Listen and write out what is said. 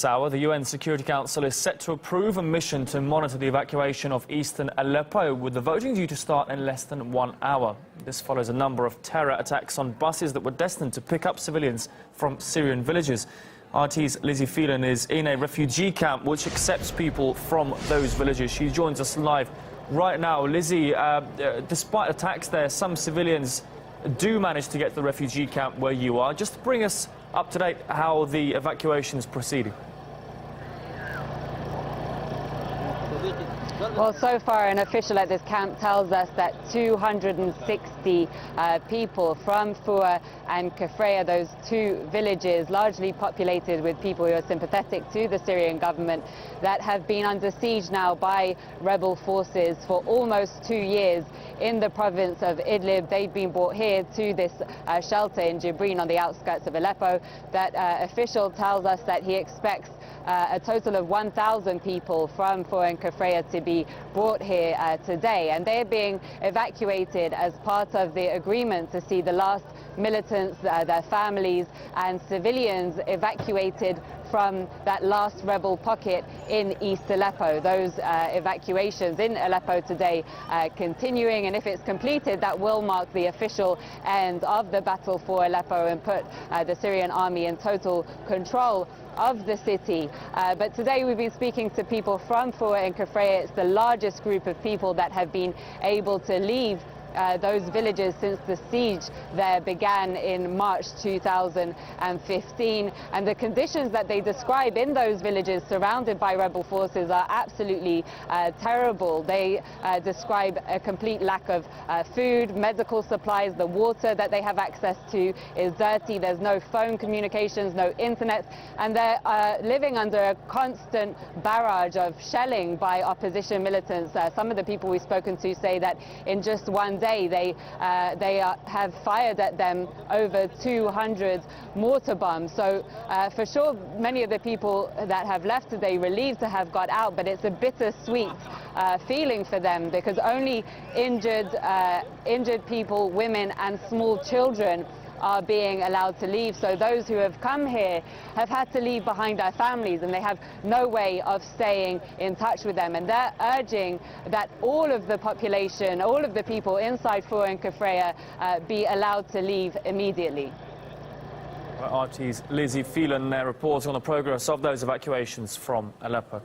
This hour, the UN Security Council is set to approve a mission to monitor the evacuation of eastern Aleppo, with the voting due to start in less than 1 hour. This follows a number of terror attacks on buses that were destined to pick up civilians from Syrian villages. RT's Lizzie Phelan is in a refugee camp which accepts people from those villages. She joins us live right now. Lizzie, despite attacks there, some civilians do manage to get to the refugee camp where you are. Just bring us up to date how the evacuation is proceeding. Well, so far, an official at this camp tells us that 260 people from Fua and Kafrea, those two villages, largely populated with people who are sympathetic to the Syrian government, that have been under siege now by rebel forces for almost 2 years in the province of Idlib. They've been brought here to this shelter in Jibrin on the outskirts of Aleppo. That official tells us that he expects a total of 1,000 people from Fua and Kafrea to be brought here today, and they're being evacuated as part of the agreement to see the last militants, their families and civilians evacuated from that last rebel pocket in East Aleppo. Those evacuations in Aleppo today continuing, and if it's completed, that will mark the official end of the battle for Aleppo and put the Syrian army in total control of the city. But today we've been speaking to people from Fua and Kafrea. It's the largest group of people that have been able to leave those villages since the siege there began in March 2015, and the conditions that they describe in those villages surrounded by rebel forces are absolutely terrible. They describe a complete lack of food, medical supplies. The water that they have access to is dirty. There's no phone communications, no internet, and they're living under a constant barrage of shelling by opposition militants. Some of the people we've spoken to say that in just one day they have fired at them over 200 mortar bombs. So for sure, many of the people that have left today relieved to have got out, but it's a bittersweet feeling for them, because only injured people, women and small children are being allowed to leave. So those who have come here have had to leave behind their families, and they have no way of staying in touch with them. And they're urging that all of the population, all of the people inside Fua and Kafrea be allowed to leave immediately. RT's Lizzie Phelan there reporting on the progress of those evacuations from Aleppo.